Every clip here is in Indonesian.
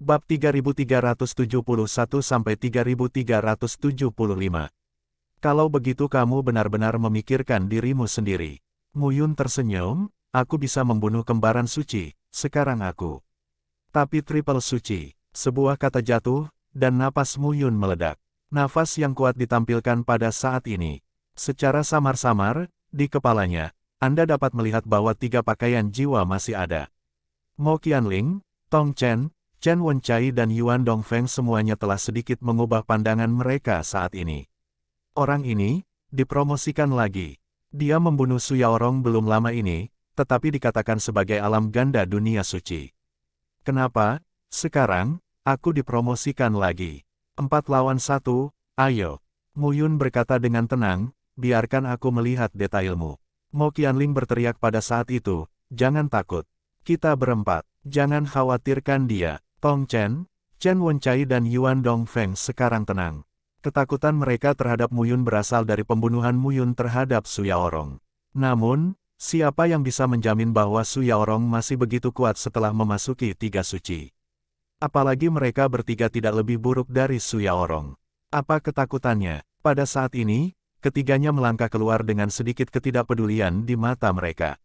Bab 3371-3375. Kalau begitu kamu benar-benar memikirkan dirimu sendiri. Mu Yun tersenyum, aku bisa membunuh kembaran suci, sekarang aku. Tapi triple suci, sebuah kata jatuh, dan napas Mu Yun meledak. Nafas yang kuat ditampilkan pada saat ini. Secara samar-samar, di kepalanya, Anda dapat melihat bahwa 3 pakaian jiwa masih ada. Mo Qianling, Tong Chen, Chen Wenchai dan Yuan Dongfeng semuanya telah sedikit mengubah pandangan mereka saat ini. Orang ini, dipromosikan lagi. Dia membunuh Su Yaorong belum lama ini, tetapi dikatakan sebagai alam ganda dunia suci. Kenapa, sekarang, aku dipromosikan lagi? 4 lawan 1, ayo. Mu Yun berkata dengan tenang, biarkan aku melihat detailmu. Mo Qianling berteriak pada saat itu, jangan takut. Kita berempat, jangan khawatirkan dia. Tong Chen, Chen Wenchai dan Yuan Dongfeng sekarang tenang. Ketakutan mereka terhadap Mu Yun berasal dari pembunuhan Mu Yun terhadap Su Yaorong. Namun, siapa yang bisa menjamin bahwa Su Yaorong masih begitu kuat setelah memasuki 3 suci? Apalagi mereka bertiga tidak lebih buruk dari Su Yaorong. Apa ketakutannya? Pada saat ini, ketiganya melangkah keluar dengan sedikit ketidakpedulian di mata mereka.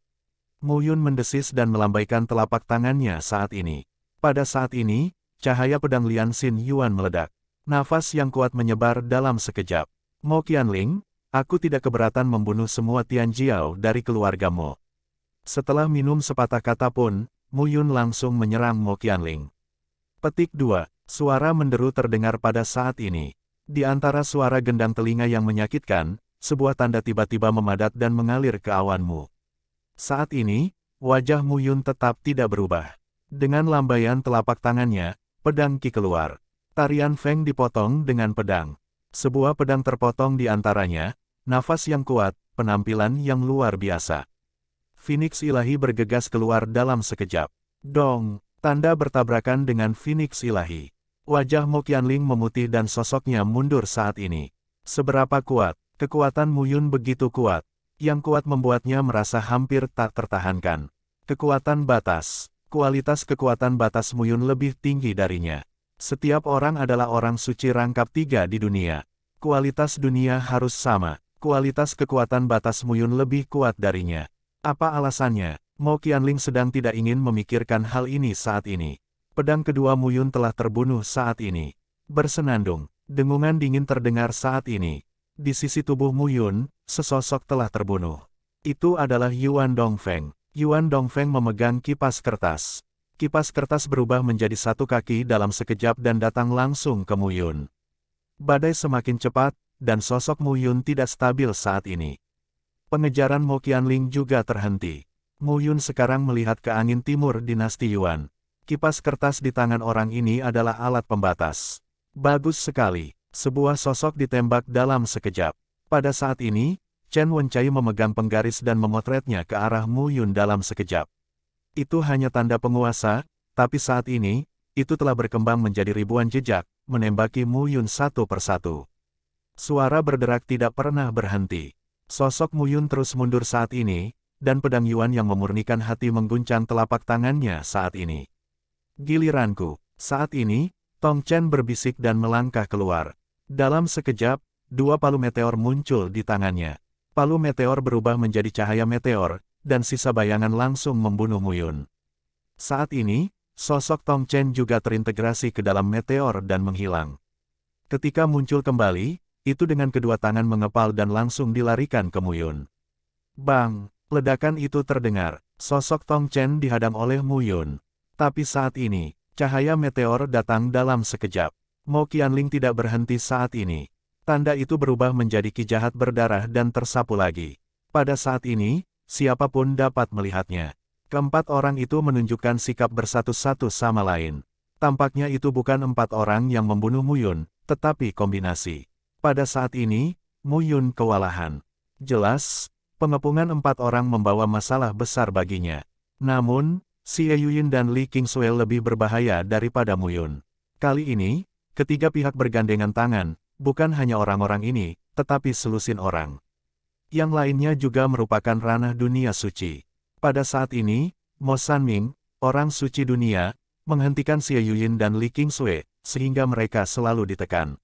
Mu Yun mendesis dan melambaikan telapak tangannya saat ini. Pada saat ini, cahaya pedang Lian Xin Yuan meledak. Nafas yang kuat menyebar dalam sekejap. Mo Qianling, aku tidak keberatan membunuh semua Tianjiao dari keluargamu. Setelah minum sepatah kata pun, Mu Yun langsung menyerang Mo Qianling. Petik 2. Suara menderu terdengar pada saat ini. Di antara suara gendang telinga yang menyakitkan, sebuah tanda tiba-tiba memadat dan mengalir ke awanmu. Saat ini, wajah Mu Yun tetap tidak berubah. Dengan lambaian telapak tangannya, pedang Qi keluar. Tarian Feng dipotong dengan pedang. Sebuah pedang terpotong di antaranya, nafas yang kuat, penampilan yang luar biasa. Phoenix ilahi bergegas keluar dalam sekejap. Dong, tanda bertabrakan dengan Phoenix ilahi. Wajah Mo Qianling memutih dan sosoknya mundur saat ini. Seberapa kuat, kekuatan Mu Yun begitu kuat. Yang kuat membuatnya merasa hampir tak tertahankan. Kekuatan batas. Kualitas kekuatan batas Mu Yun lebih tinggi darinya. Setiap orang adalah orang suci rangkap 3 di dunia. Kualitas dunia harus sama. Kualitas kekuatan batas Mu Yun lebih kuat darinya. Apa alasannya? Mo Qianling sedang tidak ingin memikirkan hal ini saat ini. Pedang kedua Mu Yun telah terbunuh saat ini. Bersenandung, dengungan dingin terdengar saat ini. Di sisi tubuh Mu Yun, sesosok telah terbunuh. Itu adalah Yuan Dongfeng. Yuan Dongfeng memegang kipas kertas. Kipas kertas berubah menjadi 1 kaki dalam sekejap dan datang langsung ke Mu Yun. Badai semakin cepat, dan sosok Mu Yun tidak stabil saat ini. Pengejaran Mo Qianling juga terhenti. Mu Yun sekarang melihat ke angin timur dinasti Yuan. Kipas kertas di tangan orang ini adalah alat pembatas. Bagus sekali. Sebuah sosok ditembak dalam sekejap. Pada saat ini, Chen Wenchai memegang penggaris dan memotretnya ke arah Mu Yun dalam sekejap. Itu hanya tanda penguasa, tapi saat ini, itu telah berkembang menjadi ribuan jejak, menembaki Mu Yun satu persatu. Suara berderak tidak pernah berhenti. Sosok Mu Yun terus mundur saat ini, dan pedang Yuan yang memurnikan hati mengguncang telapak tangannya saat ini. Giliranku. Saat ini, Tong Chen berbisik dan melangkah keluar. Dalam sekejap, 2 palu meteor muncul di tangannya. Palu meteor berubah menjadi cahaya meteor, dan sisa bayangan langsung membunuh Mu Yun. Saat ini, sosok Tong Chen juga terintegrasi ke dalam meteor dan menghilang. Ketika muncul kembali, itu dengan kedua tangan mengepal dan langsung dilarikan ke Mu Yun. Bang! Ledakan itu terdengar. Sosok Tong Chen dihadang oleh Mu Yun. Tapi saat ini, cahaya meteor datang dalam sekejap. Mo Qianling tidak berhenti saat ini. Tanda itu berubah menjadi ki jahat berdarah dan tersapu lagi. Pada saat ini, siapapun dapat melihatnya. Keempat orang itu menunjukkan sikap bersatu-satu sama lain. Tampaknya itu bukan 4 orang yang membunuh Mu Yun, tetapi kombinasi. Pada saat ini, Mu Yun kewalahan. Jelas, pengepungan 4 orang membawa masalah besar baginya. Namun, Xie Yuyin dan Li Qingsui lebih berbahaya daripada Mu Yun. Kali ini, ketiga pihak bergandengan tangan, bukan hanya orang-orang ini, tetapi selusin orang. Yang lainnya juga merupakan ranah dunia suci. Pada saat ini, Mo Sanming, orang suci dunia, menghentikan Xie Yuyin dan Li Qingsui, sehingga mereka selalu ditekan.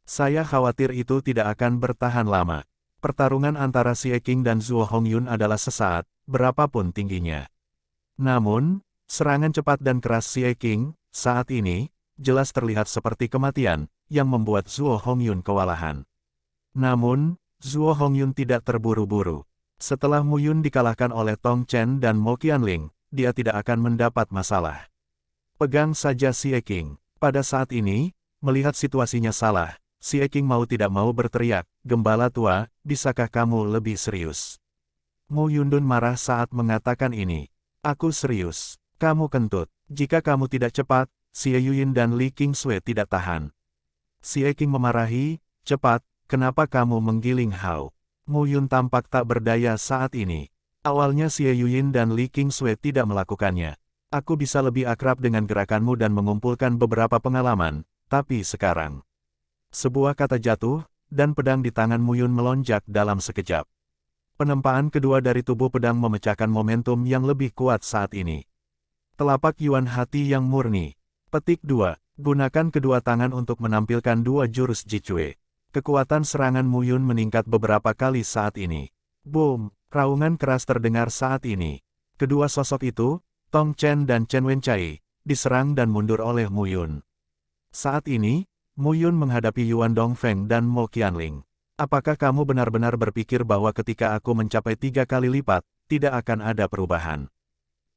Saya khawatir itu tidak akan bertahan lama. Pertarungan antara Xie Qing dan Zhuo Hongyun adalah sesaat, berapapun tingginya. Namun, serangan cepat dan keras Xie Qing, saat ini, jelas terlihat seperti kematian, yang membuat Zhuo Hongyun kewalahan. Namun, Zhuo Hongyun tidak terburu-buru. Setelah Mu Yun dikalahkan oleh Tong Chen dan Mo Qianling, dia tidak akan mendapat masalah. Pegang saja Xie Qing. Pada saat ini, melihat situasinya salah, Xie Qing mau tidak mau berteriak, "Gembala tua, bisakah kamu lebih serius?" Mu Yundun marah saat mengatakan ini. "Aku serius. Kamu kentut. Jika kamu tidak cepat, Xie Yuyin dan Li Qingsui tidak tahan." Xie Qing memarahi, "Cepat, kenapa kamu menggiling Hao?" Mu Yun tampak tak berdaya saat ini. Awalnya Xie Yuyin dan Li Qingsui tidak melakukannya. "Aku bisa lebih akrab dengan gerakanmu dan mengumpulkan beberapa pengalaman, tapi sekarang..." Sebuah kata jatuh, dan pedang di tangan Mu Yun melonjak dalam sekejap. Penempaan kedua dari tubuh pedang memecahkan momentum yang lebih kuat saat ini. Telapak Yuan hati yang murni. Petik 2. Gunakan kedua tangan untuk menampilkan dua jurus Jicue. Kekuatan serangan Mu Yun meningkat beberapa kali saat ini. Boom! Raungan keras terdengar saat ini. Kedua sosok itu, Tong Chen dan Chen Wencai, diserang dan mundur oleh Mu Yun. Saat ini, Mu Yun menghadapi Yuan Dongfeng dan Mo Qianling. "Apakah kamu benar-benar berpikir bahwa ketika aku mencapai 3 kali lipat, tidak akan ada perubahan?"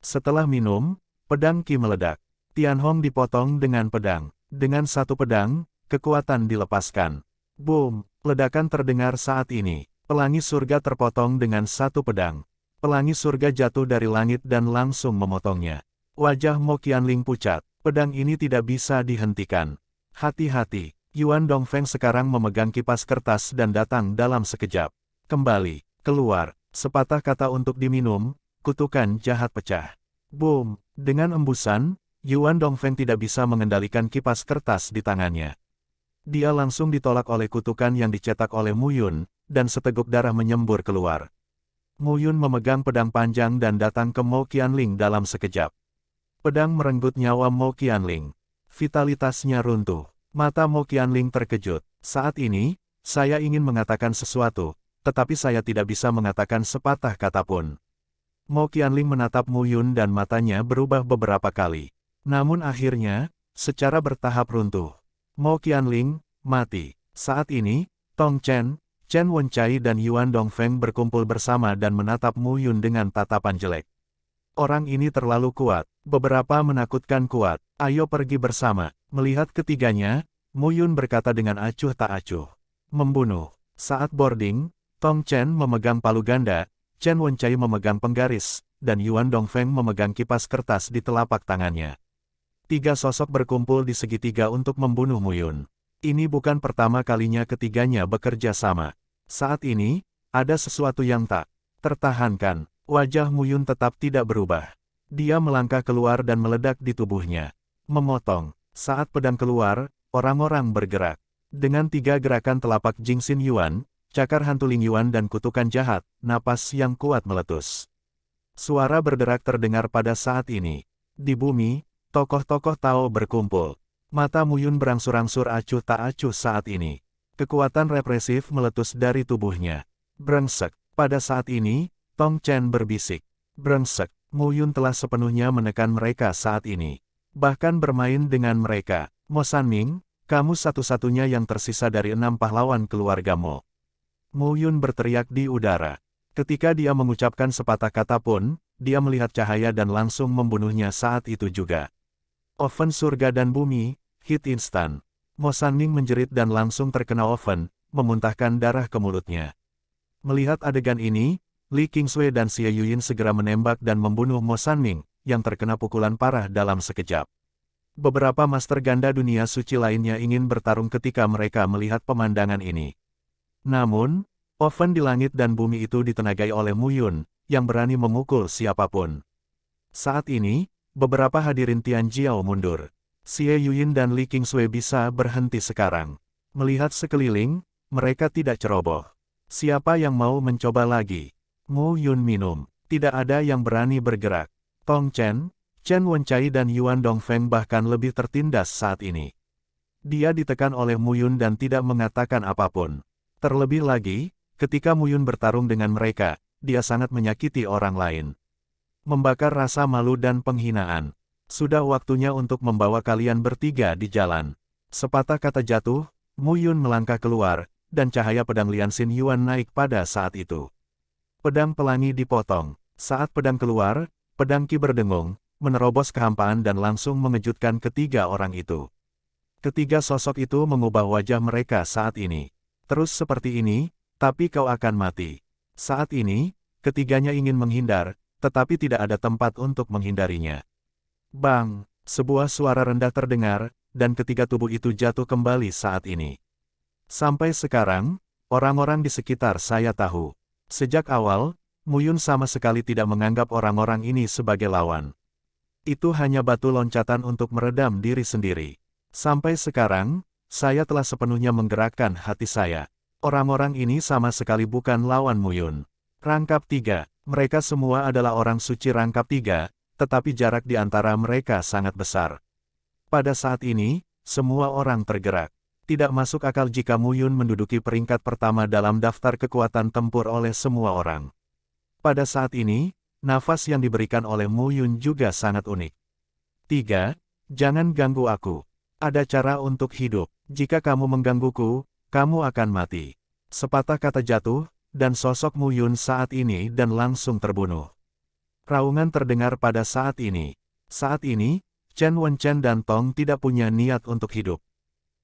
Setelah minum, pedang Qi meledak. Tianhong dipotong dengan pedang. Dengan satu pedang, kekuatan dilepaskan. Boom! Ledakan terdengar saat ini. Pelangi surga terpotong dengan satu pedang. Pelangi surga jatuh dari langit dan langsung memotongnya. Wajah Mo Qianling pucat. Pedang ini tidak bisa dihentikan. Hati-hati. Yuan Dongfeng sekarang memegang kipas kertas dan datang dalam sekejap. "Kembali, keluar." Sepatah kata untuk diminum, kutukan jahat pecah. Boom! Dengan embusan, Yuan Dongfeng tidak bisa mengendalikan kipas kertas di tangannya. Dia langsung ditolak oleh kutukan yang dicetak oleh Mu Yun, dan seteguk darah menyembur keluar. Mu Yun memegang pedang panjang dan datang ke Mo Qianling dalam sekejap. Pedang merenggut nyawa Mo Qianling. Vitalitasnya runtuh. Mata Mo Qianling terkejut. "Saat ini, saya ingin mengatakan sesuatu, tetapi saya tidak bisa mengatakan sepatah kata pun." Mo Qianling menatap Mu Yun dan matanya berubah beberapa kali. Namun akhirnya, secara bertahap runtuh. Mo Qianling, mati. Saat ini, Tong Chen, Chen Wencai dan Yuan Dongfeng berkumpul bersama dan menatap Mu Yun dengan tatapan jelek. "Orang ini terlalu kuat, beberapa menakutkan kuat, ayo pergi bersama." Melihat ketiganya, Mu Yun berkata dengan acuh tak acuh. "Membunuh." Saat boarding, Tong Chen memegang palu ganda, Chen Wencai memegang penggaris, dan Yuan Dongfeng memegang kipas kertas di telapak tangannya. 3 sosok berkumpul di segitiga untuk membunuh Mu Yun. Ini bukan pertama kalinya ketiganya bekerja sama. Saat ini, ada sesuatu yang tak tertahankan. Wajah Mu Yun tetap tidak berubah. Dia melangkah keluar dan meledak di tubuhnya. Memotong. Saat pedang keluar, orang-orang bergerak. Dengan 3 gerakan telapak Jingxin Yuan, cakar hantu Ling Yuan dan kutukan jahat, napas yang kuat meletus. Suara berderak terdengar pada saat ini. Di bumi, tokoh-tokoh Tao berkumpul. Mata Mu Yun berangsur-angsur acuh tak acuh saat ini. Kekuatan represif meletus dari tubuhnya. Brengsek. Pada saat ini, Tong Chen berbisik. Brengsek. Mu Yun telah sepenuhnya menekan mereka saat ini. Bahkan bermain dengan mereka. Mo Sanming, kamu satu-satunya yang tersisa dari 6 pahlawan keluarga Mo. Mu Yun berteriak di udara. Ketika dia mengucapkan sepatah kata pun, dia melihat cahaya dan langsung membunuhnya saat itu juga. Oven surga dan bumi, hit instan. Mo Sanming menjerit dan langsung terkena oven, memuntahkan darah ke mulutnya. Melihat adegan ini, Li Qingsui dan Xie Yuyin segera menembak dan membunuh Mo Sanming, yang terkena pukulan parah dalam sekejap. Beberapa master ganda dunia suci lainnya ingin bertarung ketika mereka melihat pemandangan ini. Namun, oven di langit dan bumi itu ditenagai oleh Mu Yun, yang berani memukul siapapun. Saat ini, beberapa hadirin Tianjiao mundur. Xie Yuyin dan Li Qingsui bisa berhenti sekarang. Melihat sekeliling, mereka tidak ceroboh. Siapa yang mau mencoba lagi? Mu Yun minum. Tidak ada yang berani bergerak. Tong Chen, Chen Wenchai dan Yuan Dongfeng bahkan lebih tertindas saat ini. Dia ditekan oleh Mu Yun dan tidak mengatakan apapun. Terlebih lagi, ketika Mu Yun bertarung dengan mereka, dia sangat menyakiti orang lain. Membakar rasa malu dan penghinaan. Sudah waktunya untuk membawa kalian bertiga di jalan. Sepatah kata jatuh, Mu Yun melangkah keluar, dan cahaya pedang Lian Xin Yuan naik pada saat itu. Pedang pelangi dipotong. Saat pedang keluar, pedang Qi berdengung, menerobos kehampaan dan langsung mengejutkan ketiga orang itu. Ketiga sosok itu mengubah wajah mereka saat ini. Terus seperti ini, tapi kau akan mati. Saat ini, ketiganya ingin menghindar, tetapi tidak ada tempat untuk menghindarinya. Bang! Sebuah suara rendah terdengar, dan ketiga tubuh itu jatuh kembali saat ini. Sampai sekarang, orang-orang di sekitar saya tahu. Sejak awal, Mu Yun sama sekali tidak menganggap orang-orang ini sebagai lawan. Itu hanya batu loncatan untuk meredam diri sendiri. Sampai sekarang, saya telah sepenuhnya menggerakkan hati saya. Orang-orang ini sama sekali bukan lawan Mu Yun. Rangkap 3. Mereka semua adalah orang suci rangkap 3, tetapi jarak di antara mereka sangat besar. Pada saat ini, semua orang tergerak. Tidak masuk akal jika Mu Yun menduduki peringkat pertama dalam daftar kekuatan tempur oleh semua orang. Pada saat ini, nafas yang diberikan oleh Mu Yun juga sangat unik. 3. Jangan ganggu aku. Ada cara untuk hidup. Jika kamu menggangguku, kamu akan mati. Sepatah kata jatuh, dan sosok Mu Yun saat ini dan langsung terbunuh. Raungan terdengar pada saat ini. Saat ini, Chen Wenchen dan Tong tidak punya niat untuk hidup.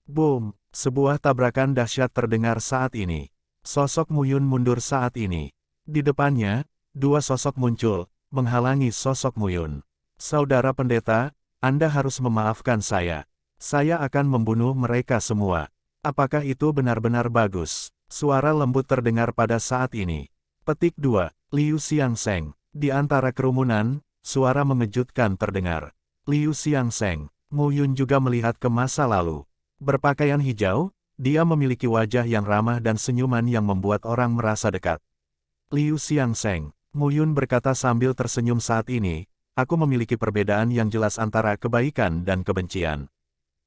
Boom! Sebuah tabrakan dahsyat terdengar saat ini. Sosok Mu Yun mundur saat ini. Di depannya, dua sosok muncul, menghalangi sosok Mu Yun. Saudara pendeta, Anda harus memaafkan saya. Saya akan membunuh mereka semua. Apakah itu benar-benar bagus? Suara lembut terdengar pada saat ini. Petik 2. Liu Xiangsheng. Di antara kerumunan, suara mengejutkan terdengar. Liu Xiangsheng. Mu Yun juga melihat ke masa lalu. Berpakaian hijau, dia memiliki wajah yang ramah dan senyuman yang membuat orang merasa dekat. Liu Xiangsheng. Mu Yun berkata sambil tersenyum saat ini, aku memiliki perbedaan yang jelas antara kebaikan dan kebencian.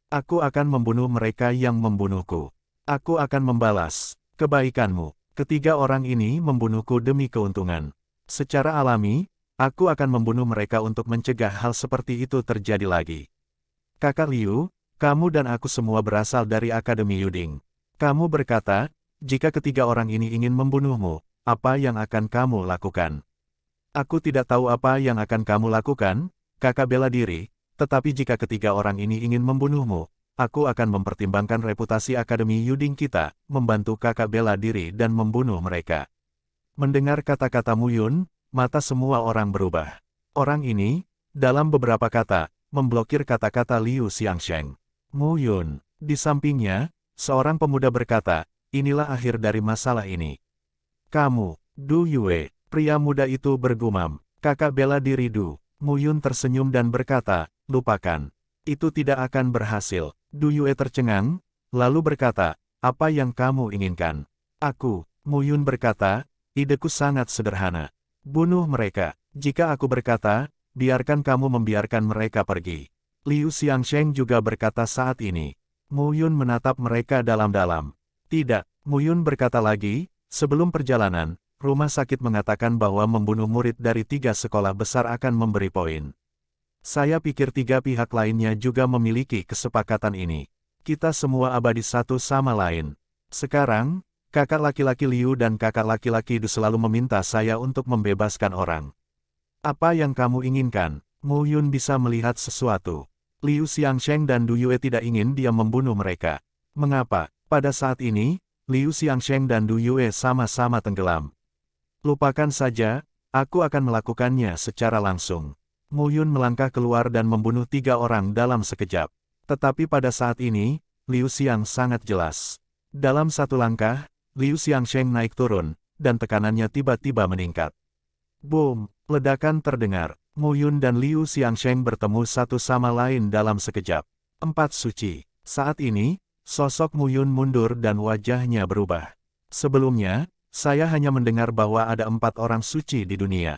Aku akan membunuh mereka yang membunuhku. Aku akan membalas kebaikanmu. Ketiga orang ini membunuhku demi keuntungan. Secara alami, aku akan membunuh mereka untuk mencegah hal seperti itu terjadi lagi. Kakak Liu, kamu dan aku semua berasal dari Akademi Yuding. Kamu berkata, jika ketiga orang ini ingin membunuhmu, apa yang akan kamu lakukan? Aku tidak tahu apa yang akan kamu lakukan, kakak bela diri, tetapi jika ketiga orang ini ingin membunuhmu, aku akan mempertimbangkan reputasi Akademi Yuding kita, membantu kakak bela diri dan membunuh mereka. Mendengar kata-kata Mu Yun, mata semua orang berubah. Orang ini, dalam beberapa kata, memblokir kata-kata Liu Xiangsheng. Mu Yun. Di sampingnya, seorang pemuda berkata, inilah akhir dari masalah ini. Kamu, Du Yue. Pria muda itu bergumam. Kakak bela diri Du. Mu Yun tersenyum dan berkata, lupakan. Itu tidak akan berhasil. Du Yue tercengang, lalu berkata, apa yang kamu inginkan? Aku. Mu Yun berkata, ideku sangat sederhana. Bunuh mereka. Jika aku berkata, biarkan kamu membiarkan mereka pergi. Liu Xiangsheng juga berkata saat ini. Mu Yun menatap mereka dalam-dalam. Tidak, Mu Yun berkata lagi, sebelum perjalanan, rumah sakit mengatakan bahwa membunuh murid dari 3 sekolah besar akan memberi poin. Saya pikir 3 pihak lainnya juga memiliki kesepakatan ini. Kita semua abadi satu sama lain. Sekarang, kakak laki-laki Liu dan kakak laki-laki Du selalu meminta saya untuk membebaskan orang. Apa yang kamu inginkan? Mu Yun bisa melihat sesuatu. Liu Xiangsheng dan Du Yue tidak ingin dia membunuh mereka. Mengapa? Pada saat ini, Liu Xiangsheng dan Du Yue sama-sama tenggelam. Lupakan saja, aku akan melakukannya secara langsung. Mu Yun melangkah keluar dan membunuh 3 orang dalam sekejap. Tetapi pada saat ini, Liu Xiang sangat jelas. Dalam satu langkah, Liu Xiangsheng naik turun, dan tekanannya tiba-tiba meningkat. Boom! Ledakan terdengar. Mu Yun dan Liu Xiangsheng bertemu satu sama lain dalam sekejap. 4 suci. Saat ini, sosok Mu Yun mundur dan wajahnya berubah. Sebelumnya, saya hanya mendengar bahwa ada 4 orang suci di dunia.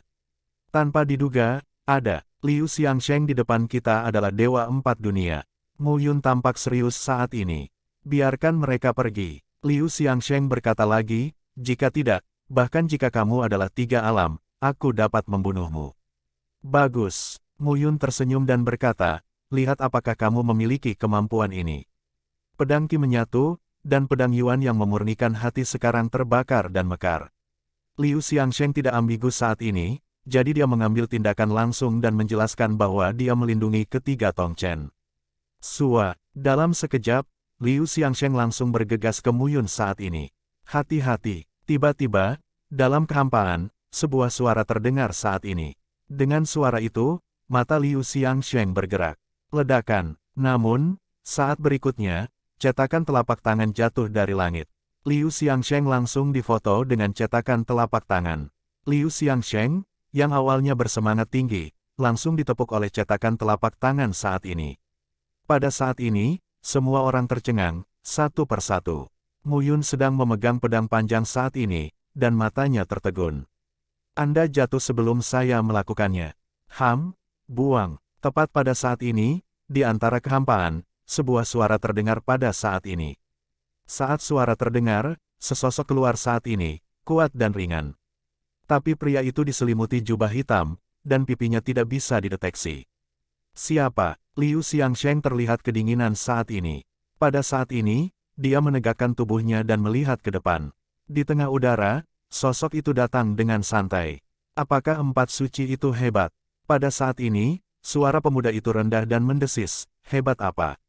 Tanpa diduga, ada Liu Xiangsheng di depan kita adalah Dewa Empat Dunia. Mu Yun tampak serius saat ini. Biarkan mereka pergi. Liu Xiangsheng berkata lagi, jika tidak, bahkan jika kamu adalah tiga alam, aku dapat membunuhmu. Bagus. Mu Yun tersenyum dan berkata, lihat apakah kamu memiliki kemampuan ini. Pedang Qi menyatu, dan pedang Yuan yang memurnikan hati sekarang terbakar dan mekar. Liu Xiangsheng tidak ambigu saat ini, jadi dia mengambil tindakan langsung dan menjelaskan bahwa dia melindungi ketiga Tongchen. Sua, dalam sekejap, Liu Xiangsheng langsung bergegas ke Mu Yun saat ini. Hati-hati, tiba-tiba, dalam kehampaan, sebuah suara terdengar saat ini. Dengan suara itu, mata Liu Xiangsheng bergerak. Ledakan, namun, saat berikutnya, cetakan telapak tangan jatuh dari langit. Liu Xiangsheng langsung difoto dengan cetakan telapak tangan. Liu Xiangsheng, yang awalnya bersemangat tinggi, langsung ditepuk oleh cetakan telapak tangan saat ini. Pada saat ini, semua orang tercengang, satu persatu. Mu Yun sedang memegang pedang panjang saat ini, dan matanya tertegun. Anda jatuh sebelum saya melakukannya. Buang. Tepat pada saat ini, di antara kehampaan, sebuah suara terdengar pada saat ini. Saat suara terdengar, sesosok keluar saat ini, kuat dan ringan. Tapi pria itu diselimuti jubah hitam, dan pipinya tidak bisa dideteksi. Siapa? Liu Xiangsheng terlihat kedinginan saat ini. Pada saat ini, dia menegakkan tubuhnya dan melihat ke depan. Di tengah udara, sosok itu datang dengan santai. Apakah empat suci itu hebat? Pada saat ini, suara pemuda itu rendah dan mendesis, hebat apa?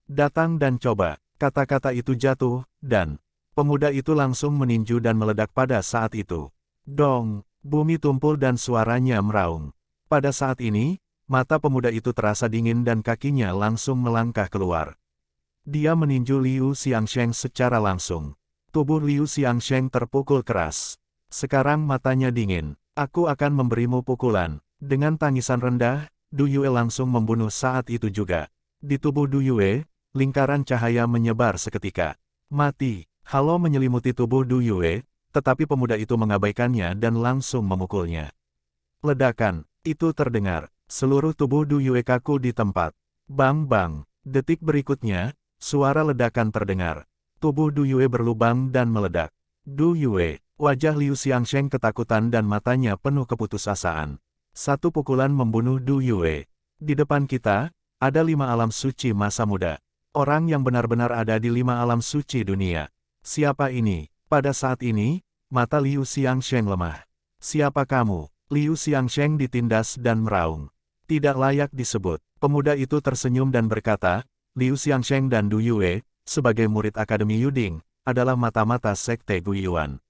Datang dan coba. Kata-kata itu jatuh, dan pemuda itu langsung meninju dan meledak pada saat itu. Dong, bumi tumpul dan suaranya meraung. Pada saat ini, mata pemuda itu terasa dingin dan kakinya langsung melangkah keluar. Dia meninju Liu Xiangsheng secara langsung. Tubuh Liu Xiangsheng terpukul keras. Sekarang matanya dingin. Aku akan memberimu pukulan. Dengan tangisan rendah, Du Yue langsung membunuh saat itu juga. Di tubuh Du Yue, lingkaran cahaya menyebar seketika. Mati. Halo menyelimuti tubuh Du Yue, tetapi pemuda itu mengabaikannya dan langsung memukulnya. Ledakan, itu terdengar. Seluruh tubuh Du Yue kaku di tempat. Bang-bang. Detik berikutnya, suara ledakan terdengar. Tubuh Du Yue berlubang dan meledak. Du Yue, wajah Liu Xiangsheng ketakutan dan matanya penuh keputusasaan. Satu pukulan membunuh Du Yue. Di depan kita, ada 5 alam suci masa muda. Orang yang benar-benar ada di 5 alam suci dunia. Siapa ini? Pada saat ini, mata Liu Xiangsheng lemah. Siapa kamu? Liu Xiangsheng ditindas dan meraung. Tidak layak disebut. Pemuda itu tersenyum dan berkata, Liu Xiangsheng dan Du Yue, sebagai murid Akademi Yuding, adalah mata-mata Sekte Guiyuan.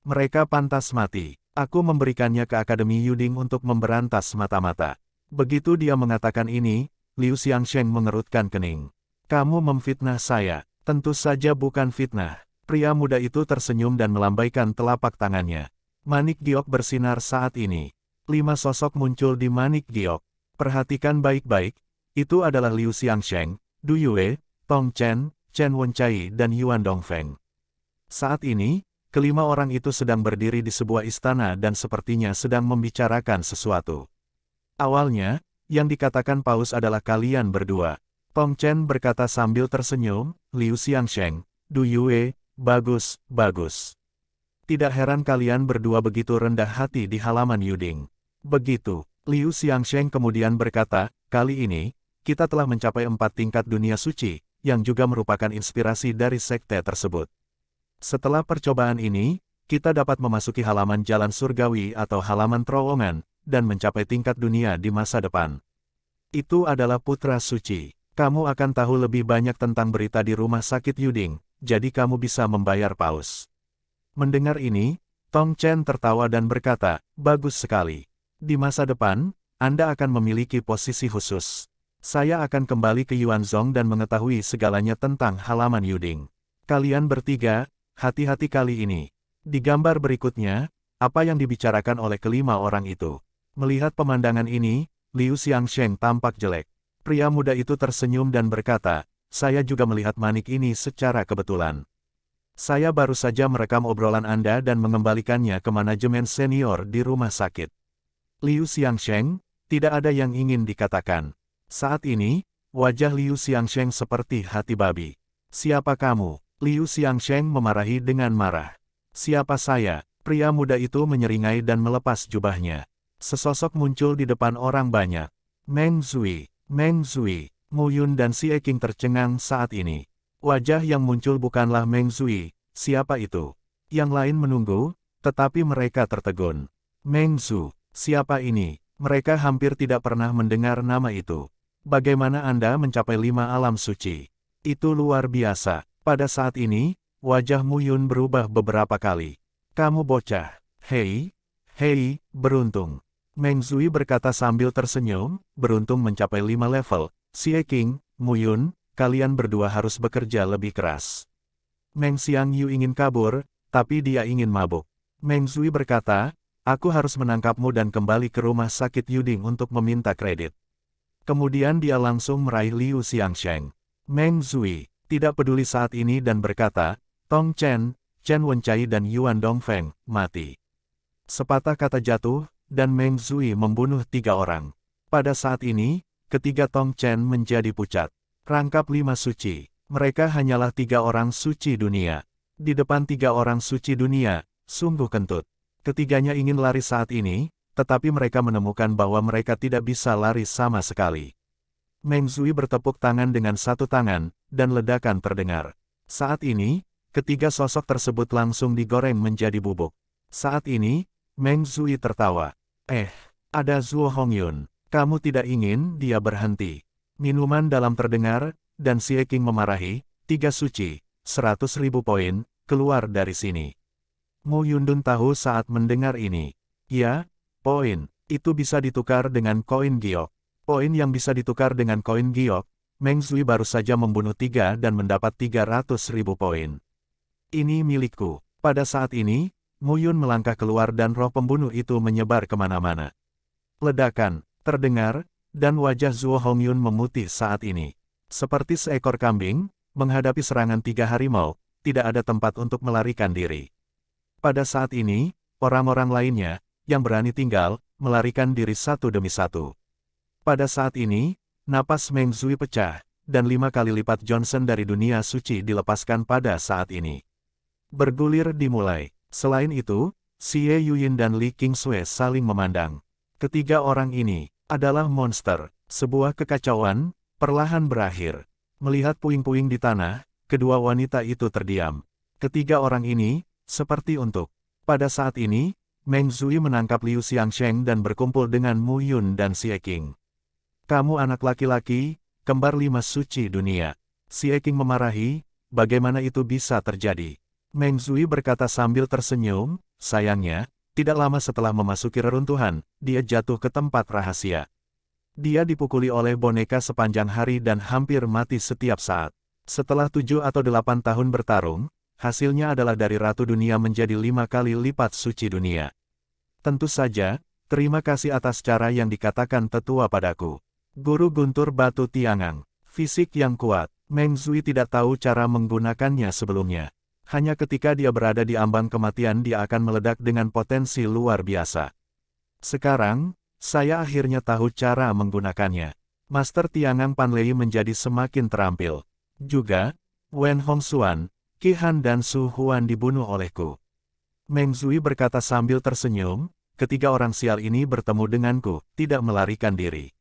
Mereka pantas mati. Aku memberikannya ke Akademi Yuding untuk memberantas mata-mata. Begitu dia mengatakan ini, Liu Xiangsheng mengerutkan kening. Kamu memfitnah saya. Tentu saja bukan fitnah. Pria muda itu tersenyum dan melambaikan telapak tangannya. Manik giok bersinar saat ini. 5 sosok muncul di manik giok. Perhatikan baik-baik, itu adalah Liu Xiangsheng, Du Yue, Tong Chen, Chen Wenchai dan Yuan Dongfeng. Saat ini, kelima orang itu sedang berdiri di sebuah istana dan sepertinya sedang membicarakan sesuatu. Awalnya, yang dikatakan paus adalah kalian berdua. Tong Chen berkata sambil tersenyum, Liu Xiangsheng, Du Yue, bagus, bagus. Tidak heran kalian berdua begitu rendah hati di halaman Yuding. Begitu, Liu Xiangsheng kemudian berkata, kali ini, kita telah mencapai 4 tingkat dunia suci, yang juga merupakan inspirasi dari sekte tersebut. Setelah percobaan ini, kita dapat memasuki halaman jalan surgawi atau halaman terowongan, dan mencapai tingkat dunia di masa depan. Itu adalah putra suci. Kamu akan tahu lebih banyak tentang berita di rumah sakit Yuding, jadi kamu bisa membayar paus. Mendengar ini, Tong Chen tertawa dan berkata, bagus sekali. Di masa depan, Anda akan memiliki posisi khusus. Saya akan kembali ke Yuanzhong dan mengetahui segalanya tentang halaman Yuding. Kalian bertiga, hati-hati kali ini. Di gambar berikutnya, apa yang dibicarakan oleh kelima orang itu. Melihat pemandangan ini, Liu Xiangsheng tampak jelek. Pria muda itu tersenyum dan berkata, saya juga melihat manik ini secara kebetulan. Saya baru saja merekam obrolan Anda dan mengembalikannya ke manajemen senior di rumah sakit. Liu Xiangsheng, Tidak ada yang ingin dikatakan. Saat ini, wajah Liu Xiangsheng seperti hati babi. Siapa kamu? Liu Xiangsheng memarahi dengan marah. Siapa saya? Pria muda itu menyeringai dan melepas jubahnya. Sesosok muncul di depan orang banyak. Meng Zui, Meng Zui, Mu Yun dan Xie Qing tercengang saat ini. Wajah yang muncul bukanlah Meng Zui, siapa itu? Yang lain menunggu, tetapi mereka tertegun. Meng Zhu, siapa ini? Mereka hampir tidak pernah mendengar nama itu. Bagaimana Anda mencapai 5 alam suci? Itu luar biasa. Pada saat ini, wajah Mu Yun berubah beberapa kali. Kamu bocah. Hei, hei, beruntung. Meng Zui berkata sambil tersenyum, beruntung mencapai 5 level. Xie Qing, Mu Yun, kalian berdua harus bekerja lebih keras. Meng Xiangyu ingin kabur, tapi dia ingin mabuk. Meng Zui berkata, aku harus menangkapmu dan kembali ke rumah sakit Yuding untuk meminta kredit. Kemudian dia langsung meraih Liu Xiangsheng. Meng Zui tidak peduli saat ini dan berkata, Tong Chen, Chen Wencai dan Yuan Dongfeng, mati. Sepatah kata jatuh, dan Meng Zui membunuh 3 orang. Pada saat ini, ketiga Tong Chen menjadi pucat. Rangkap 5 suci. Mereka hanyalah 3 orang suci dunia. Di depan 3 orang suci dunia, sungguh kentut. Ketiganya ingin lari saat ini, tetapi mereka menemukan bahwa mereka tidak bisa lari sama sekali. Meng Zui bertepuk tangan dengan satu tangan, dan ledakan terdengar. Saat ini, ketiga sosok tersebut langsung digoreng menjadi bubuk. Saat ini, Meng Zui tertawa. Ada Zhuo Hongyun. Kamu tidak ingin dia berhenti. Minuman dalam terdengar, dan Xie Qing memarahi, 3 suci, 100.000 poin, keluar dari sini. Mu Yundun tahu saat mendengar ini. Ya, poin, itu bisa ditukar dengan koin giok. Poin yang bisa ditukar dengan koin giok, Meng Zui baru saja membunuh 3 dan mendapat 300.000 poin. Ini milikku. Pada saat ini, Mu Yun melangkah keluar dan roh pembunuh itu menyebar kemana-mana. Ledakan terdengar, dan wajah Zhuo Hongyun memutih saat ini. Seperti seekor kambing, menghadapi serangan 3 harimau, tidak ada tempat untuk melarikan diri. Pada saat ini, orang-orang lainnya, yang berani tinggal, melarikan diri satu demi satu. Pada saat ini, napas Meng Zui pecah, dan 5 kali lipat Johnson dari dunia suci dilepaskan pada saat ini. Bergulir dimulai. Selain itu, Xie Yuyin dan Li Qingsui saling memandang. Ketiga orang ini adalah monster. Sebuah kekacauan perlahan berakhir. Melihat puing-puing di tanah, kedua wanita itu terdiam. Ketiga orang ini seperti untuk. Pada saat ini, Meng Zui menangkap Liu Xiangsheng dan berkumpul dengan Mu Yun dan Xie Qing. Kamu anak laki-laki, kembar 5 suci dunia. Xie Qing memarahi, bagaimana itu bisa terjadi? Meng Zui berkata sambil tersenyum, sayangnya, tidak lama setelah memasuki reruntuhan, dia jatuh ke tempat rahasia. Dia dipukuli oleh boneka sepanjang hari dan hampir mati setiap saat. Setelah 7 atau 8 tahun bertarung, hasilnya adalah dari Ratu Dunia menjadi 5 kali lipat suci dunia. Tentu saja, terima kasih atas cara yang dikatakan tetua padaku. Guru Guntur Batu Tiangang. Fisik yang kuat. Meng Zui tidak tahu cara menggunakannya sebelumnya. Hanya ketika dia berada di ambang kematian dia akan meledak dengan potensi luar biasa. Sekarang, saya akhirnya tahu cara menggunakannya. Master Tiangang Panlei menjadi semakin terampil. Juga, Wen Hongxuan, Qi Han dan Su Huan dibunuh olehku. Meng Zui berkata sambil tersenyum, ketiga orang sial ini bertemu denganku, tidak melarikan diri.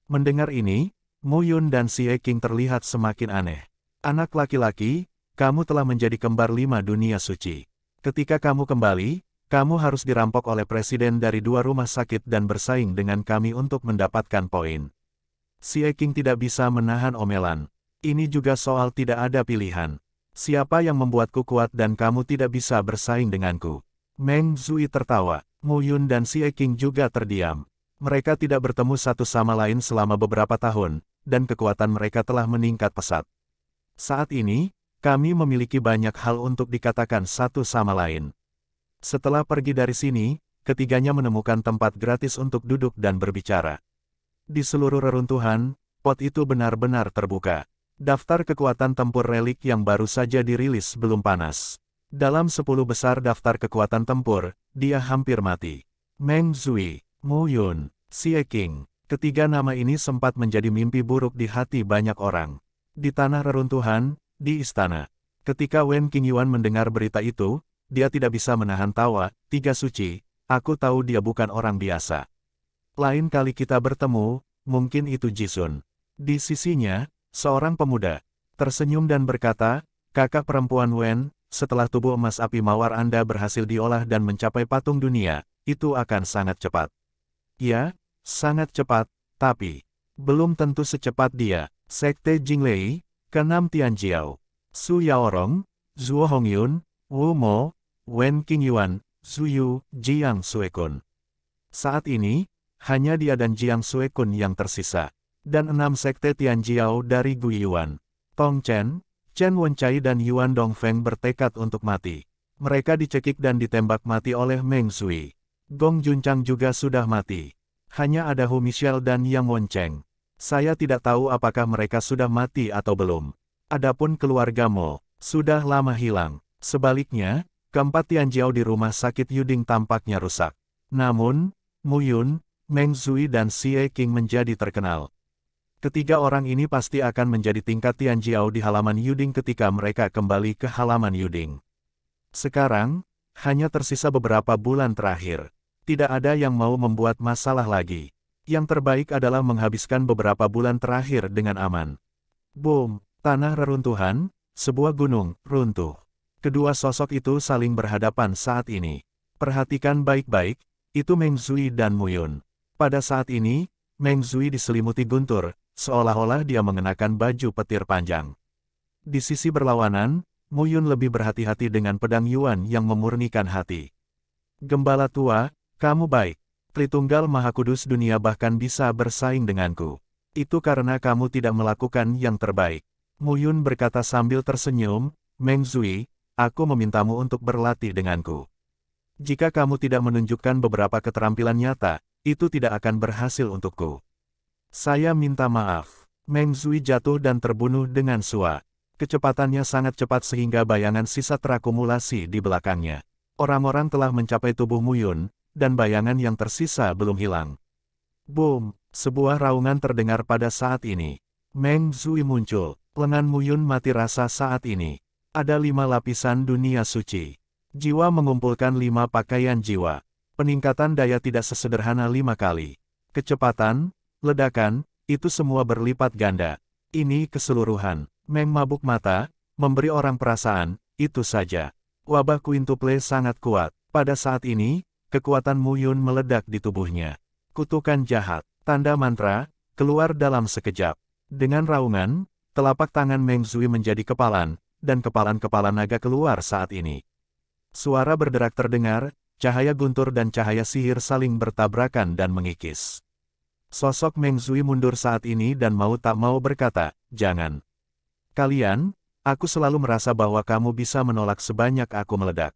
Mendengar ini, Mu Yun dan Xie Qing terlihat semakin aneh. Anak laki-laki, kamu telah menjadi kembar 5 dunia suci. Ketika kamu kembali, kamu harus dirampok oleh presiden dari 2 rumah sakit dan bersaing dengan kami untuk mendapatkan poin. Xie Qing tidak bisa menahan omelan. Ini juga soal tidak ada pilihan. Siapa yang membuatku kuat dan kamu tidak bisa bersaing denganku? Meng Zui tertawa. Mu Yun dan Xie Qing juga terdiam. Mereka tidak bertemu satu sama lain selama beberapa tahun, dan kekuatan mereka telah meningkat pesat. Saat ini, kami memiliki banyak hal untuk dikatakan satu sama lain. Setelah pergi dari sini, ketiganya menemukan tempat gratis untuk duduk dan berbicara. Di seluruh reruntuhan, pot itu benar-benar terbuka. Daftar kekuatan tempur relik yang baru saja dirilis belum panas. Dalam 10 besar daftar kekuatan tempur, dia hampir mati. Meng Zui, Mu Yun, Xie King. Ketiga nama ini sempat menjadi mimpi buruk di hati banyak orang. Di tanah reruntuhan, di istana. Ketika Wen Qingyuan mendengar berita itu, dia tidak bisa menahan tawa. Tiga suci, aku tahu dia bukan orang biasa. Lain kali kita bertemu, mungkin itu Jisun. Di sisinya, seorang pemuda tersenyum dan berkata, kakak perempuan Wen, setelah tubuh emas api mawar Anda berhasil diolah dan mencapai patung dunia, itu akan sangat cepat. Ya, sangat cepat, tapi belum tentu secepat dia. Sekte Jinglei, ke-6 Tianjiao, Su Yaorong, Zhuo Hongyun, Wu Mo, Wen Qingyuan, Zhu Yu, Jiang Suekun. Saat ini, hanya dia dan Jiang Suekun yang tersisa. Dan 6 sekte Tianjiao dari Guiyuan. Tong Chen, Chen Wenchai dan Yuan Dongfeng bertekad untuk mati. Mereka dicekik dan ditembak mati oleh Meng Zui. Gong Junchang juga sudah mati. Hanya ada Hu Michel dan Yang Wencheng. Saya tidak tahu apakah mereka sudah mati atau belum. Adapun keluarga Mo, sudah lama hilang. Sebaliknya, keempat Tianjiao di rumah sakit Yuding tampaknya rusak. Namun, Mu Yun, Meng Zui dan Xie King menjadi terkenal. Ketiga orang ini pasti akan menjadi tingkat Tianjiao di halaman Yuding ketika mereka kembali ke halaman Yuding. Sekarang, hanya tersisa beberapa bulan terakhir. Tidak ada yang mau membuat masalah lagi. Yang terbaik adalah menghabiskan beberapa bulan terakhir dengan aman. Boom! Tanah reruntuhan, sebuah gunung, runtuh. Kedua sosok itu saling berhadapan saat ini. Perhatikan baik-baik, itu Meng Zui dan Mu Yun. Pada saat ini, Meng Zui diselimuti guntur, seolah-olah dia mengenakan baju petir panjang. Di sisi berlawanan, Mu Yun lebih berhati-hati dengan pedang Yuan yang memurnikan hati. Gembala tua, kamu baik. Tritunggal Maha Kudus dunia bahkan bisa bersaing denganku. Itu karena kamu tidak melakukan yang terbaik. Mu Yun berkata sambil tersenyum, Meng Zui, aku memintamu untuk berlatih denganku. Jika kamu tidak menunjukkan beberapa keterampilan nyata, itu tidak akan berhasil untukku. Saya minta maaf. Meng Zui jatuh dan terbunuh dengan sua. Kecepatannya sangat cepat sehingga bayangan sisa terakumulasi di belakangnya. Orang-orang telah mencapai tubuh Mu Yun, dan bayangan yang tersisa belum hilang. Boom! Sebuah raungan terdengar pada saat ini. Meng Zui muncul. Lengan Mu Yun mati rasa saat ini. Ada 5 lapisan dunia suci. Jiwa mengumpulkan 5 pakaian jiwa. Peningkatan daya tidak sesederhana 5 kali. Kecepatan, ledakan, itu semua berlipat ganda. Ini keseluruhan. Meng mabuk mata, memberi orang perasaan, itu saja. Wabah quintuple sangat kuat. Pada saat ini, kekuatan Mu Yun meledak di tubuhnya. Kutukan jahat, tanda mantra, keluar dalam sekejap. Dengan raungan, telapak tangan Meng Zui menjadi kepalan, dan kepalan-kepalan naga keluar saat ini. Suara berderak terdengar, cahaya guntur dan cahaya sihir saling bertabrakan dan mengikis. Sosok Meng Zui mundur saat ini dan mau tak mau berkata, jangan. Kalian, aku selalu merasa bahwa kamu bisa menolak sebanyak aku meledak.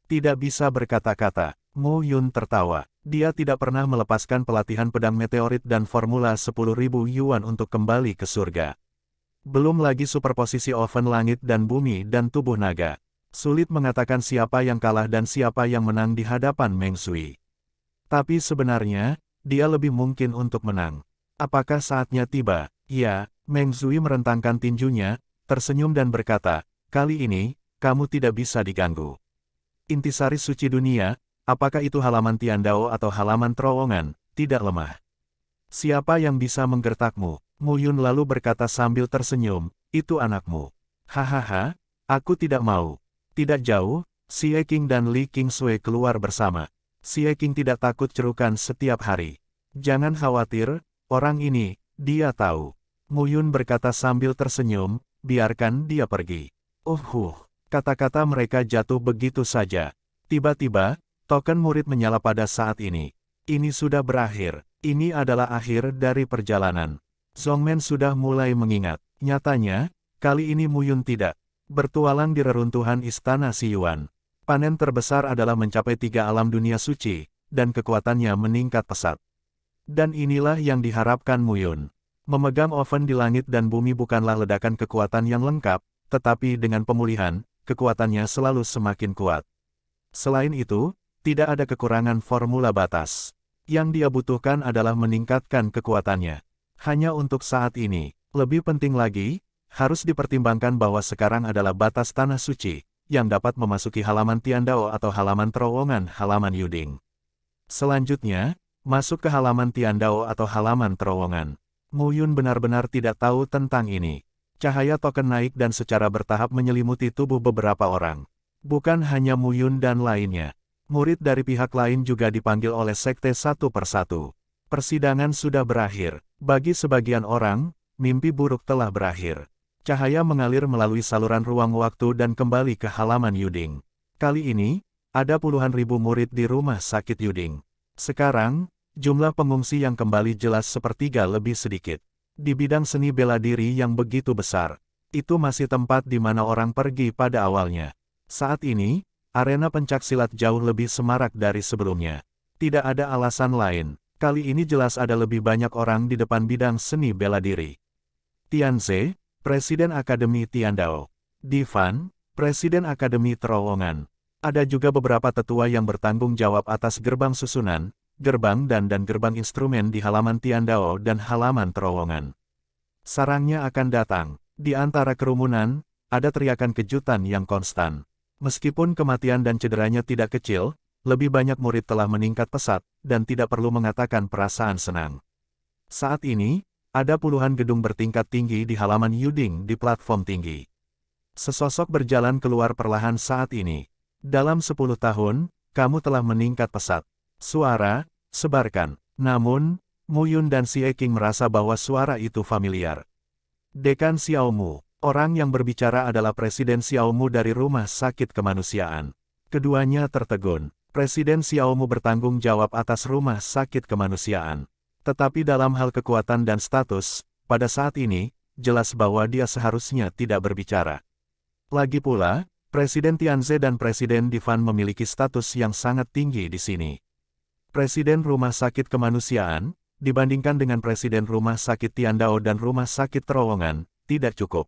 Tidak bisa berkata-kata. Mu Yun tertawa. Dia tidak pernah melepaskan pelatihan pedang meteorit dan formula 10.000 yuan untuk kembali ke surga. Belum lagi superposisi oven langit dan bumi dan tubuh naga. Sulit mengatakan siapa yang kalah dan siapa yang menang di hadapan Meng Zui. Tapi sebenarnya, dia lebih mungkin untuk menang. Apakah saatnya tiba? Ya, Meng Zui merentangkan tinjunya, tersenyum dan berkata, kali ini, kamu tidak bisa diganggu. Intisari suci dunia, apakah itu halaman Tiandao atau halaman terowongan, tidak lemah. Siapa yang bisa menggertakmu? Mu Yun lalu berkata sambil tersenyum, itu anakmu. Hahaha, aku tidak mau. Tidak jauh, Xie King dan Li Qingsui keluar bersama. Xie King tidak takut cerukan setiap hari. Jangan khawatir, orang ini, dia tahu. Mu Yun berkata sambil tersenyum, biarkan dia pergi. Kata-kata mereka jatuh begitu saja. Tiba-tiba, token murid menyala pada saat ini. Ini sudah berakhir. Ini adalah akhir dari perjalanan. Zhongmen sudah mulai mengingat. Nyatanya, kali ini Mu Yun tidak bertualang di reruntuhan istana Xiyuan. Panen terbesar adalah mencapai 3 alam dunia suci, dan kekuatannya meningkat pesat. Dan inilah yang diharapkan Mu Yun. Memegang oven di langit dan bumi bukanlah ledakan kekuatan yang lengkap, tetapi dengan pemulihan, kekuatannya selalu semakin kuat. Selain itu, tidak ada kekurangan formula batas. Yang dia butuhkan adalah meningkatkan kekuatannya. Hanya untuk saat ini, lebih penting lagi, harus dipertimbangkan bahwa sekarang adalah batas tanah suci, yang dapat memasuki halaman Tiandao atau halaman terowongan halaman Yuding. Selanjutnya, masuk ke halaman Tiandao atau halaman terowongan. Mu Yun benar-benar tidak tahu tentang ini. Cahaya token naik dan secara bertahap menyelimuti tubuh beberapa orang. Bukan hanya Mu Yun dan lainnya. Murid dari pihak lain juga dipanggil oleh sekte satu persatu. Persidangan sudah berakhir. Bagi sebagian orang, mimpi buruk telah berakhir. Cahaya mengalir melalui saluran ruang waktu dan kembali ke halaman Yuding. Kali ini, ada puluhan ribu murid di rumah sakit Yuding. Sekarang, jumlah pengungsi yang kembali jelas sepertiga lebih sedikit. Di bidang seni bela diri yang begitu besar, itu masih tempat di mana orang pergi pada awalnya. Saat ini, arena pencaksilat jauh lebih semarak dari sebelumnya. Tidak ada alasan lain. Kali ini jelas ada lebih banyak orang di depan bidang seni bela diri. Tianze, Presiden Akademi Tiandao. Divan, Presiden Akademi Terowongan. Ada juga beberapa tetua yang bertanggung jawab atas gerbang susunan, gerbang dan gerbang instrumen di halaman Tiandao dan halaman terowongan. Sarangnya akan datang. Di antara kerumunan, ada teriakan kejutan yang konstan. Meskipun kematian dan cederanya tidak kecil, lebih banyak murid telah meningkat pesat, dan tidak perlu mengatakan perasaan senang. Saat ini, ada puluhan gedung bertingkat tinggi di halaman Yuding di platform tinggi. Sesosok berjalan keluar perlahan saat ini. Dalam 10 tahun, kamu telah meningkat pesat. Suara, sebarkan. Namun, Mu Yun dan Xie Qing merasa bahwa suara itu familiar. Dekan Xiaomu, orang yang berbicara adalah Presiden Xiaomu dari Rumah Sakit Kemanusiaan. Keduanya tertegun. Presiden Xiaomu bertanggung jawab atas Rumah Sakit Kemanusiaan. Tetapi dalam hal kekuatan dan status, pada saat ini, jelas bahwa dia seharusnya tidak berbicara. Lagi pula, Presiden Tianze dan Presiden Divan memiliki status yang sangat tinggi di sini. Presiden Rumah Sakit Kemanusiaan, dibandingkan dengan Presiden Rumah Sakit Tiandao dan Rumah Sakit Terowongan, tidak cukup.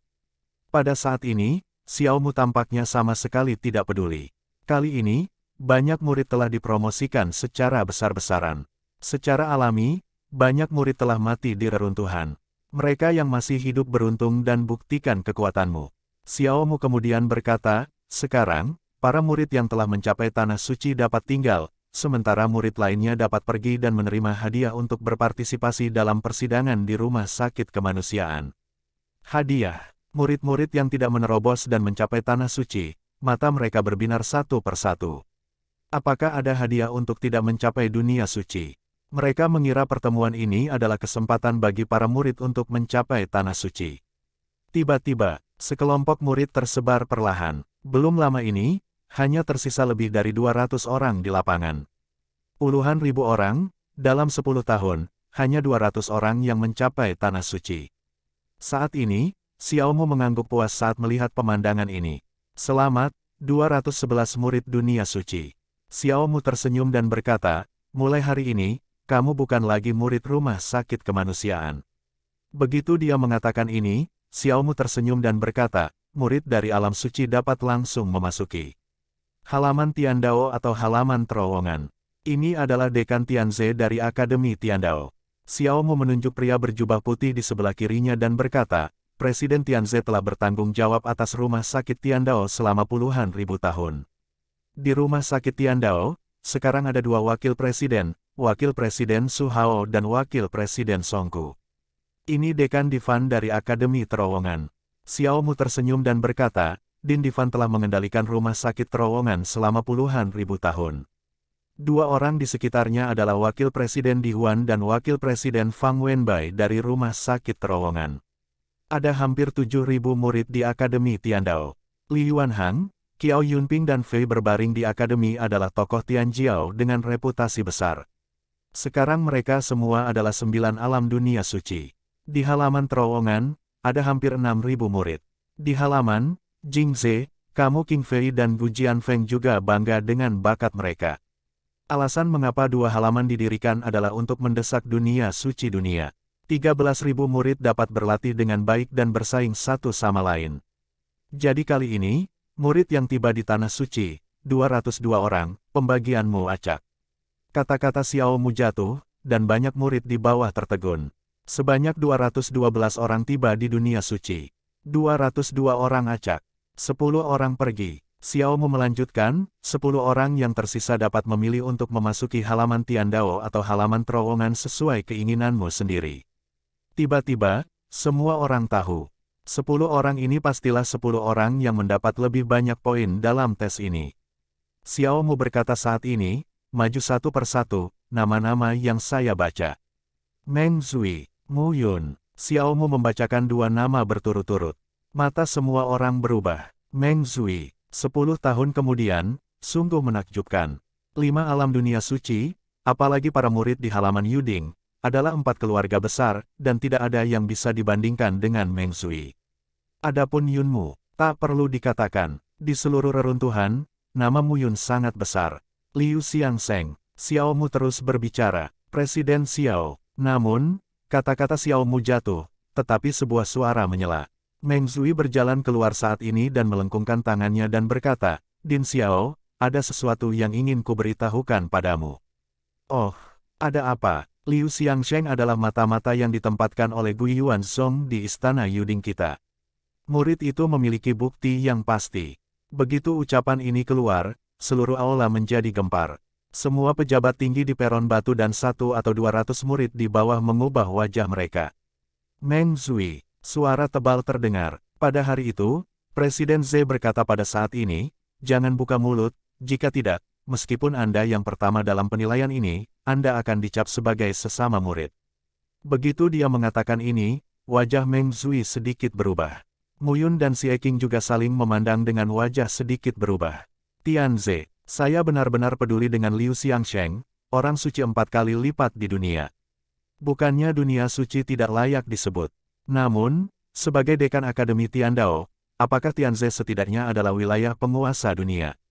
Pada saat ini, Xiaomu tampaknya sama sekali tidak peduli. Kali ini, banyak murid telah dipromosikan secara besar-besaran. Secara alami, banyak murid telah mati di reruntuhan. Mereka yang masih hidup beruntung dan buktikan kekuatanmu. Xiaomu kemudian berkata, sekarang, para murid yang telah mencapai tanah suci dapat tinggal, sementara murid lainnya dapat pergi dan menerima hadiah untuk berpartisipasi dalam persidangan di Rumah Sakit Kemanusiaan. Hadiah. Murid-murid yang tidak menerobos dan mencapai tanah suci, mata mereka berbinar satu persatu. Apakah ada hadiah untuk tidak mencapai dunia suci? Mereka mengira pertemuan ini adalah kesempatan bagi para murid untuk mencapai tanah suci. Tiba-tiba, sekelompok murid tersebar perlahan. Belum lama ini, hanya tersisa lebih dari 200 orang di lapangan. Puluhan ribu orang, dalam 10 tahun, hanya 200 orang yang mencapai tanah suci. Saat ini, Xiaomu mengangguk puas saat melihat pemandangan ini. Selamat, 211 murid dunia suci. Xiaomu tersenyum dan berkata, mulai hari ini, kamu bukan lagi murid Rumah Sakit Kemanusiaan. Begitu dia mengatakan ini, Xiaomu tersenyum dan berkata, murid dari alam suci dapat langsung memasuki halaman Tiandao atau halaman terowongan. Ini adalah Dekan Tianze dari Akademi Tiandao. Xiaomu menunjuk pria berjubah putih di sebelah kirinya dan berkata, Presiden Tianze telah bertanggung jawab atas Rumah Sakit Tiandao selama puluhan ribu tahun. Di Rumah Sakit Tiandao, sekarang ada 2 wakil presiden Su Hao dan wakil presiden Songku. Ini Dekan Divan dari Akademi Terowongan. Xiaomu tersenyum dan berkata, Din Divan telah mengendalikan Rumah Sakit Terowongan selama puluhan ribu tahun. 2 orang di sekitarnya adalah wakil presiden Di Huan dan wakil presiden Fang Wenbai dari Rumah Sakit Terowongan. Ada hampir 7.000 murid di Akademi Tiandao. Li Yuanhang, Qiao Yunping dan Fei berbaring di akademi adalah tokoh Tianjiao dengan reputasi besar. Sekarang mereka semua adalah 9 alam dunia suci. Di halaman terowongan, ada hampir 6.000 murid. Di halaman, Jingze, kamu Qing Fei dan Gu Jianfeng juga bangga dengan bakat mereka. Alasan mengapa 2 halaman didirikan adalah untuk mendesak dunia suci dunia. 13.000 murid dapat berlatih dengan baik dan bersaing satu sama lain. Jadi kali ini, murid yang tiba di Tanah Suci, 202 orang, pembagianmu acak. Kata-kata Xiao Mu jatuh, dan banyak murid di bawah tertegun. Sebanyak 212 orang tiba di dunia suci. 202 orang acak. 10 orang pergi. Xiao Mu melanjutkan, 10 orang yang tersisa dapat memilih untuk memasuki halaman Tiandao atau halaman terowongan sesuai keinginanmu sendiri. Tiba-tiba, semua orang tahu. 10 orang ini pastilah 10 orang yang mendapat lebih banyak poin dalam tes ini. Xiao Mu berkata saat ini, maju satu persatu, nama-nama yang saya baca. Meng Zui, Mu Yun. Xiao Mu membacakan 2 nama berturut-turut. Mata semua orang berubah. Meng Zui. 10 tahun kemudian, sungguh menakjubkan. 5 alam dunia suci, apalagi para murid di halaman Yuding, adalah 4 keluarga besar, dan tidak ada yang bisa dibandingkan dengan Meng Zui. Adapun Yunmu, tak perlu dikatakan, di seluruh reruntuhan, nama Mu Yun sangat besar. Liu Xiangsheng, Xiao Mu terus berbicara, Presiden Xiao. Namun, kata-kata Xiao Mu jatuh, tetapi sebuah suara menyela. Meng Zui berjalan keluar saat ini dan melengkungkan tangannya dan berkata, Din Xiao, ada sesuatu yang ingin kuberitahukan padamu. Oh, ada apa? Liu Xiangsheng adalah mata-mata yang ditempatkan oleh Gui Yuanzong di istana Yuding kita. Murid itu memiliki bukti yang pasti. Begitu ucapan ini keluar, seluruh aula menjadi gempar. Semua pejabat tinggi di peron batu dan 1 atau 200 murid di bawah mengubah wajah mereka. Meng Zui. Suara tebal terdengar. Pada hari itu, Presiden Z berkata pada saat ini, jangan buka mulut, jika tidak, meskipun Anda yang pertama dalam penilaian ini, Anda akan dicap sebagai sesama murid. Begitu dia mengatakan ini, wajah Meng Zui sedikit berubah. Mu Yun dan Xie Qing juga saling memandang dengan wajah sedikit berubah. Tian Z, saya benar-benar peduli dengan Liu Xiangsheng, orang suci 4 kali lipat di dunia. Bukannya dunia suci tidak layak disebut. Namun, sebagai dekan Akademi Tiandao, apakah Tianze setidaknya adalah wilayah penguasa dunia?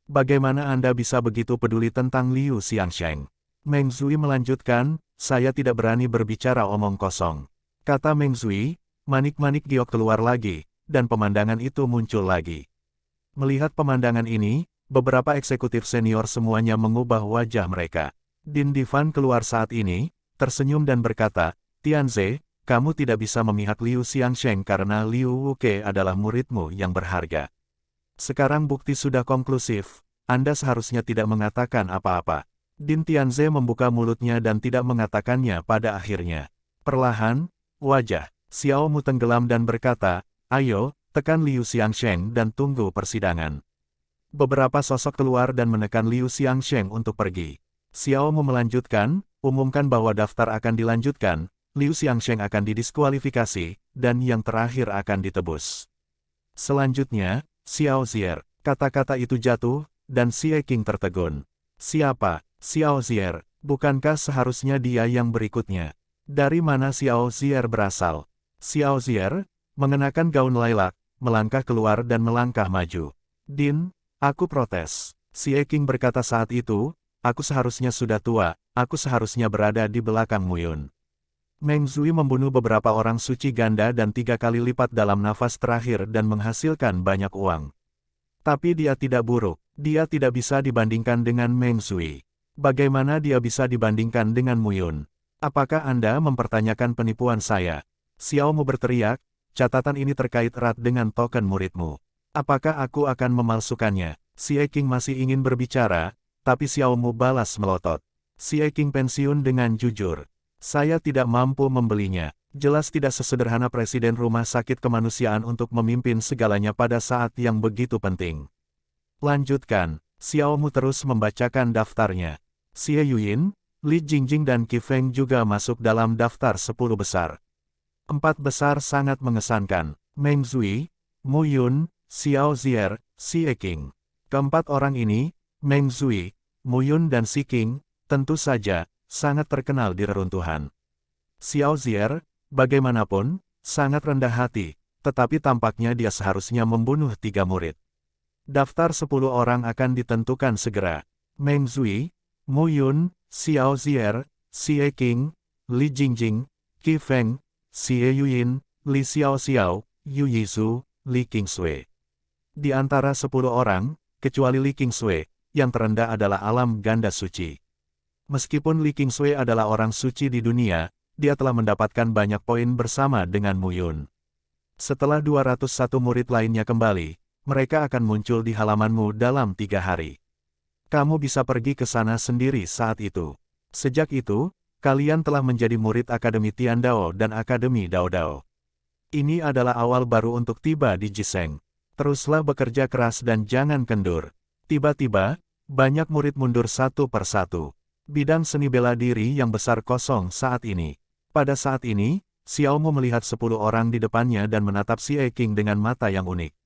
Bagaimana Anda bisa begitu peduli tentang Liu Xiangsheng? Meng Zui melanjutkan, saya tidak berani berbicara omong kosong. Kata Meng Zui, manik-manik giok keluar lagi, dan pemandangan itu muncul lagi. Melihat pemandangan ini, beberapa eksekutif senior semuanya mengubah wajah mereka. Din Difan keluar saat ini, tersenyum dan berkata, Tianze, kamu tidak bisa memihak Liu Xiangsheng karena Liu Wuke adalah muridmu yang berharga. Sekarang bukti sudah konklusif, Anda seharusnya tidak mengatakan apa-apa. Din Tianze membuka mulutnya dan tidak mengatakannya pada akhirnya. Perlahan, wajah Xiao Mu tenggelam dan berkata, ayo, tekan Liu Xiangsheng dan tunggu persidangan. Beberapa sosok keluar dan menekan Liu Xiangsheng untuk pergi. Xiao Mu melanjutkan, umumkan bahwa daftar akan dilanjutkan, Liu Xiangsheng akan didiskualifikasi, dan yang terakhir akan ditebus. Selanjutnya, Xiao Zier. Kata-kata itu jatuh, dan Xie Qing tertegun. Siapa? Xiao Zier. Bukankah seharusnya dia yang berikutnya? Dari mana Xiao Zier berasal? Xiao Zier, mengenakan gaun lilac, melangkah keluar dan melangkah maju. Din, aku protes. Xie Qing berkata saat itu, aku seharusnya sudah tua, aku seharusnya berada di belakang Mu Yun. Meng Zui membunuh beberapa orang suci ganda dan 3 kali lipat dalam nafas terakhir dan menghasilkan banyak uang. Tapi dia tidak buruk, dia tidak bisa dibandingkan dengan Meng Zui. Bagaimana dia bisa dibandingkan dengan Mu Yun? Apakah Anda mempertanyakan penipuan saya? Xiao Mu berteriak, catatan ini terkait erat dengan token muridmu. Apakah aku akan memalsukannya? Xie Qing masih ingin berbicara, tapi Xiao Mu balas melotot. Xie Qing pensiun dengan jujur. Saya tidak mampu membelinya. Jelas tidak sesederhana presiden rumah sakit kemanusiaan untuk memimpin segalanya pada saat yang begitu penting. Lanjutkan, Xiao Mu terus membacakan daftarnya. Xie Yuyin, Li Jingjing dan Qi Feng juga masuk dalam daftar 10 besar. 4 besar sangat mengesankan, Meng Zui, Mu Yun, Xiao Zier, Xie Qing. Keempat orang ini, Meng Zui, Mu Yun dan Xie Qing, tentu saja, sangat terkenal di reruntuhan. Xiao Zier, bagaimanapun, sangat rendah hati, tetapi tampaknya dia seharusnya membunuh 3 murid. Daftar 10 orang akan ditentukan segera. Meng Zui, Mu Yun, Xiao Zier, Xie Qing, Li Jingjing, Qi Feng, Xie Yuyin, Li Xiaoxiao, Yu Yizu, Li Qingsui. Di antara 10 orang, kecuali Li Qingsui, yang terendah adalah alam ganda suci. Meskipun Li Qingsui adalah orang suci di dunia, dia telah mendapatkan banyak poin bersama dengan Mu Yun. Setelah 201 murid lainnya kembali, mereka akan muncul di halamanmu dalam 3 hari. Kamu bisa pergi ke sana sendiri saat itu. Sejak itu, kalian telah menjadi murid Akademi Tiandao dan Akademi Dao Dao. Ini adalah awal baru untuk tiba di Jiseng. Teruslah bekerja keras dan jangan kendur. Tiba-tiba, banyak murid mundur satu persatu. Bidang seni bela diri yang besar kosong saat ini. Pada saat ini, Xiaomu melihat 10 orang di depannya dan menatap Si King dengan mata yang unik.